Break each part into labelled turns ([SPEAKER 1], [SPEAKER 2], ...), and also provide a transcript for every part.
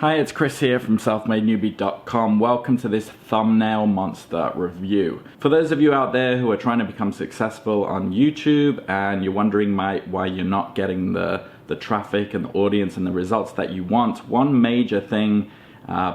[SPEAKER 1] Hi, it's Chris here from selfmadenewbie.com. Welcome to this thumbnail monster review. For those of you out there who are trying to become successful on YouTube and you're wondering why you're not getting the traffic and the audience and the results that you want, one major thing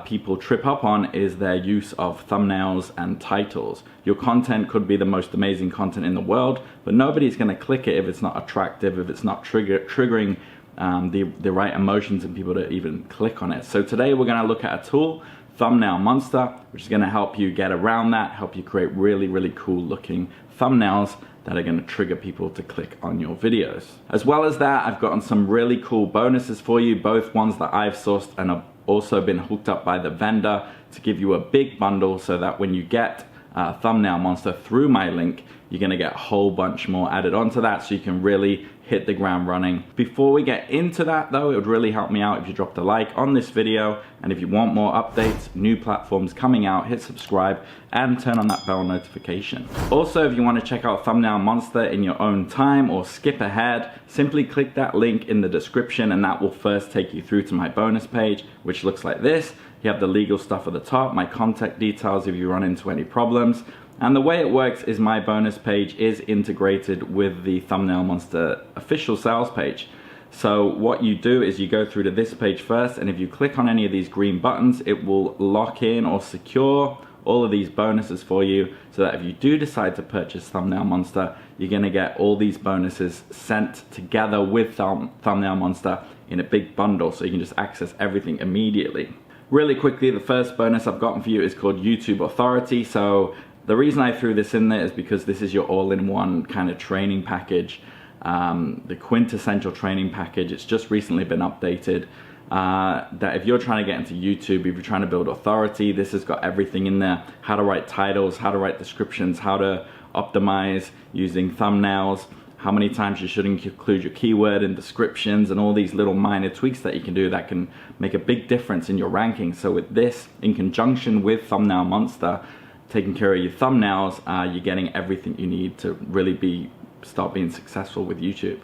[SPEAKER 1] people trip up on is their use of thumbnails and titles. Your content could be the most amazing content in the world, but nobody's going to click it if it's not attractive, if it's not triggering the right emotions in people to even click on it. So today we're going to look at a tool, Thumbnail Monster, which is going to help you get around that, help you create really cool looking thumbnails that are going to trigger people to click on your videos. As well as that, I've gotten some really cool bonuses for you, both ones that I've sourced and have also been hooked up by the vendor to give you a big bundle so that when you get Thumbnail Monster through my link, you're going to get a whole bunch more added onto that so you can really hit the ground running. Before we get into that though, it would really help me out if you dropped a like on this video, and if you want more updates, new platforms coming out, hit subscribe and turn on that bell notification. Also, if you want to check out Thumbnail Monster in your own time or skip ahead, simply click that link in the description and that will first take you through to my bonus page, which looks like this. You have the legal stuff at the top, my contact details if you run into any problems. And the way it works is my bonus page is integrated with the Thumbnail Monster official sales page. So what you do is you go through to this page first, and if you click on any of these green buttons, it will lock in or secure all of these bonuses for you, so that if you do decide to purchase Thumbnail Monster, you're gonna get all these bonuses sent together with Thumbnail Monster in a big bundle, so you can just access everything immediately. Really quickly, the first bonus I've gotten for you is called YouTube Authority. So the reason I threw this in there is because this is your all-in-one kind of training package, the quintessential training package. It's just recently been updated. That if you're trying to get into YouTube, if you're trying to build authority, this has got everything in there. How to write titles, how to write descriptions, how to optimize using thumbnails, how many times you should include your keyword in descriptions, and all these little minor tweaks that you can do that can make a big difference in your ranking. So with this, in conjunction with Thumbnail Monster, taking care of your thumbnails, you're getting everything you need to really start being successful with YouTube.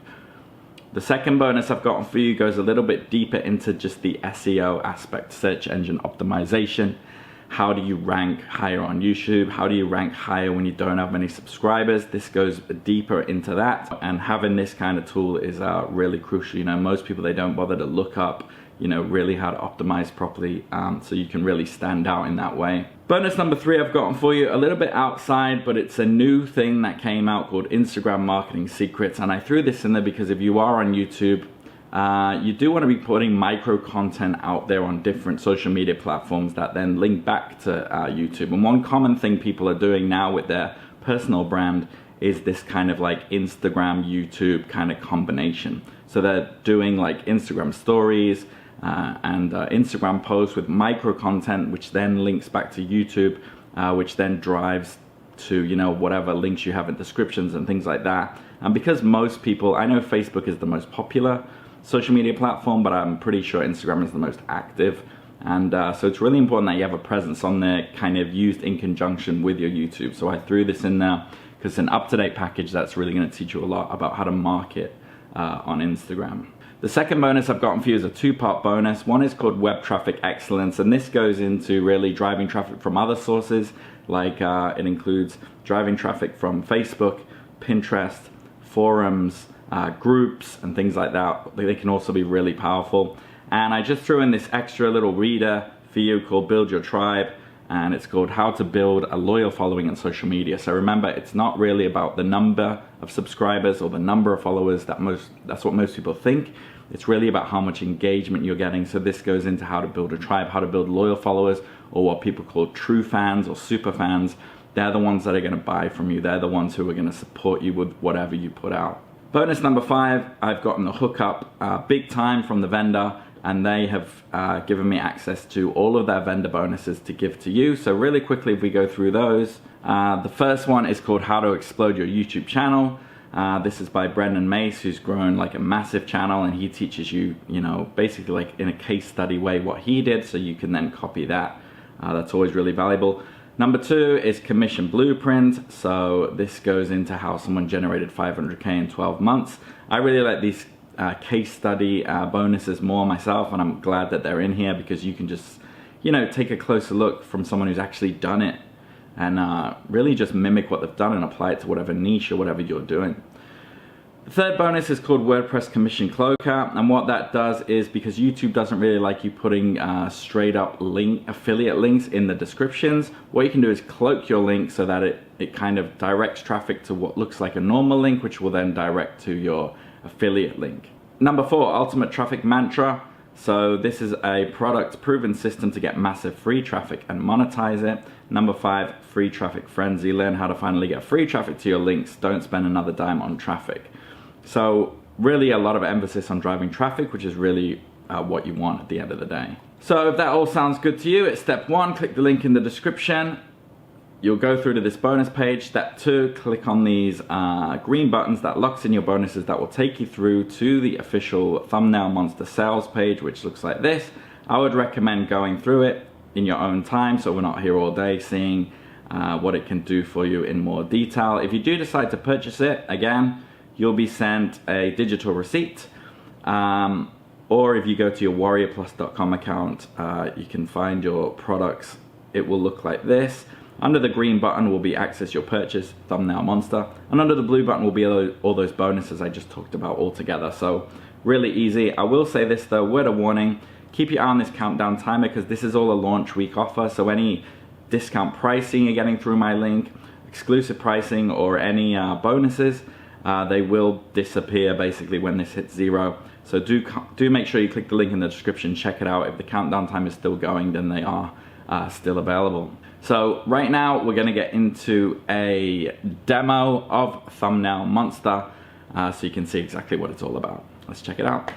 [SPEAKER 1] The second bonus I've gotten for you goes a little bit deeper into just the SEO aspect, search engine optimization. How do you rank higher on YouTube? How do you rank higher when you don't have many subscribers? This goes deeper into that, and having this kind of tool is really crucial. You know, most people, they don't bother to look up, you know, really how to optimize properly, so you can really stand out in that way. Bonus number 3 I've gotten for you, a little bit outside, but it's a new thing that came out called Instagram Marketing Secrets, and I threw this in there because if you are on YouTube, you do want to be putting micro content out there on different social media platforms that then link back to YouTube. And one common thing people are doing now with their personal brand is this kind of like Instagram, YouTube kind of combination. So they're doing like Instagram stories and Instagram posts with micro content, which then links back to YouTube, which then drives to, you know, whatever links you have in descriptions and things like that. And because most people, I know Facebook is the most popular social media platform, but I'm pretty sure Instagram is the most active. And so it's really important that you have a presence on there kind of used in conjunction with your YouTube. So I threw this in there because it's an up-to-date package that's really going to teach you a lot about how to market on Instagram. The second bonus I've gotten for you is a 2-part bonus. One is called Web Traffic Excellence, and this goes into really driving traffic from other sources, like it includes driving traffic from Facebook, Pinterest, forums, groups, and things like that. They can also be really powerful. And I just threw in this extra little reader for you called Build Your Tribe, and it's called How to Build a Loyal Following on Social Media. So remember, it's not really about the number of subscribers or the number of followers. That's what most people think. It's really about how much engagement you're getting. So this goes into how to build a tribe, how to build loyal followers, or what people call true fans or super fans. They're the ones that are going to buy from you. They're the ones who are going to support you with whatever you put out. Bonus number 5, I've gotten the hookup big time from the vendor, and they have given me access to all of their vendor bonuses to give to you. So really quickly, if we go through those, the first one is called How to Explode Your YouTube Channel. This is by Brendan Mace, who's grown like a massive channel, and he teaches you, you know, basically like in a case study way what he did, so you can then copy that. That's always really valuable. Number 2 is Commission Blueprint. So this goes into how someone generated 500K in 12 months. I really like these case study bonuses more myself, and I'm glad that they're in here because you can just, you know, take a closer look from someone who's actually done it and really just mimic what they've done and apply it to whatever niche or whatever you're doing. The third bonus is called WordPress Commission Cloaker, and what that does is, because YouTube doesn't really like you putting straight up affiliate links in the descriptions, what you can do is cloak your link so that it kind of directs traffic to what looks like a normal link, which will then direct to your affiliate link. Number 4, Ultimate Traffic Mantra. So this is a product proven system to get massive free traffic and monetize it. Number 5, Free Traffic Frenzy. Learn how to finally get free traffic to your links. Don't spend another dime on traffic. So really a lot of emphasis on driving traffic, which is really what you want at the end of the day. So if that all sounds good to you, it's step 1, click the link in the description. You'll go through to this bonus page. Step 2, click on these green buttons that locks in your bonuses that will take you through to the official Thumbnail Monster sales page, which looks like this. I would recommend going through it in your own time so we're not here all day seeing what it can do for you in more detail. If you do decide to purchase it, again, you'll be sent a digital receipt, or if you go to your warriorplus.com account, you can find your products. It will look like this. Under the green button will be Access Your Purchase, Thumbnail Monster, and under the blue button will be all those bonuses I just talked about all together. So really easy. I will say this though, word of warning, keep your eye on this countdown timer because this is all a launch week offer, so any discount pricing you're getting through my link, exclusive pricing, or any bonuses, they will disappear basically when this hits 0. So do make sure you click the link in the description, check it out. If the countdown time is still going, then they are still available. So right now we're gonna get into a demo of Thumbnail Monster so you can see exactly what it's all about. Let's check it out.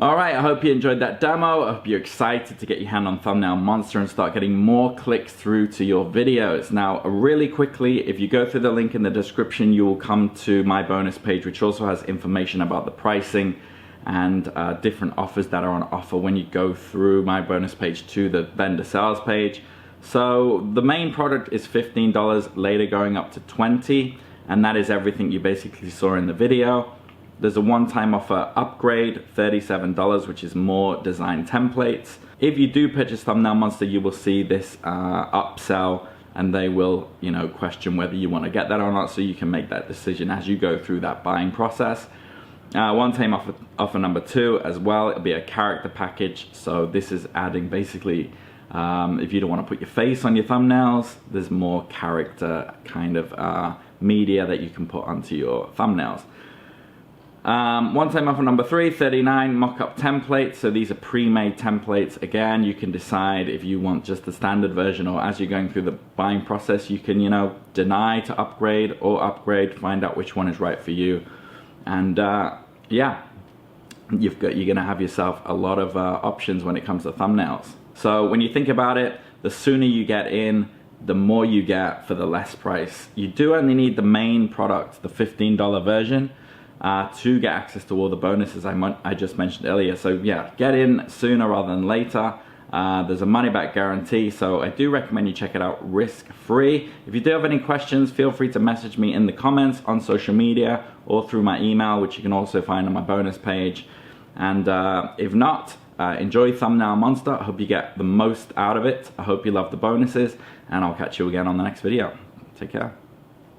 [SPEAKER 1] Alright, I hope you enjoyed that demo. I hope you're excited to get your hand on Thumbnail Monster and start getting more clicks through to your videos. Now, really quickly, if you go through the link in the description, you will come to my bonus page, which also has information about the pricing and different offers that are on offer when you go through my bonus page to the vendor sales page. So the main product is $15, later going up to $20, and that is everything you basically saw in the video. There's a one-time offer upgrade, $37, which is more design templates. If you do purchase Thumbnail Monster, you will see this upsell, and they will, you know, question whether you want to get that or not, so you can make that decision as you go through that buying process. One-time offer number 2 as well, it'll be a character package. So this is adding basically, if you don't want to put your face on your thumbnails, there's more character kind of media that you can put onto your thumbnails. One-time offer number 3, $39, mock-up templates. So these are pre-made templates. Again, you can decide if you want just the standard version, or as you're going through the buying process, you can, you know, deny to upgrade or upgrade, find out which one is right for you. And yeah, you're gonna have yourself a lot of options when it comes to thumbnails. So when you think about it, the sooner you get in, the more you get for the less price. You do only need the main product, the $15 version, to get access to all the bonuses I just mentioned earlier. So yeah, get in sooner rather than later. There's a money back guarantee, so I do recommend you check it out risk-free. If you do have any questions, feel free to message me in the comments on social media or through my email, which you can also find on my bonus page. And if not, enjoy Thumbnail Monster. I hope you get the most out of it. I hope you love the bonuses, and I'll catch you again on the next video. Take care.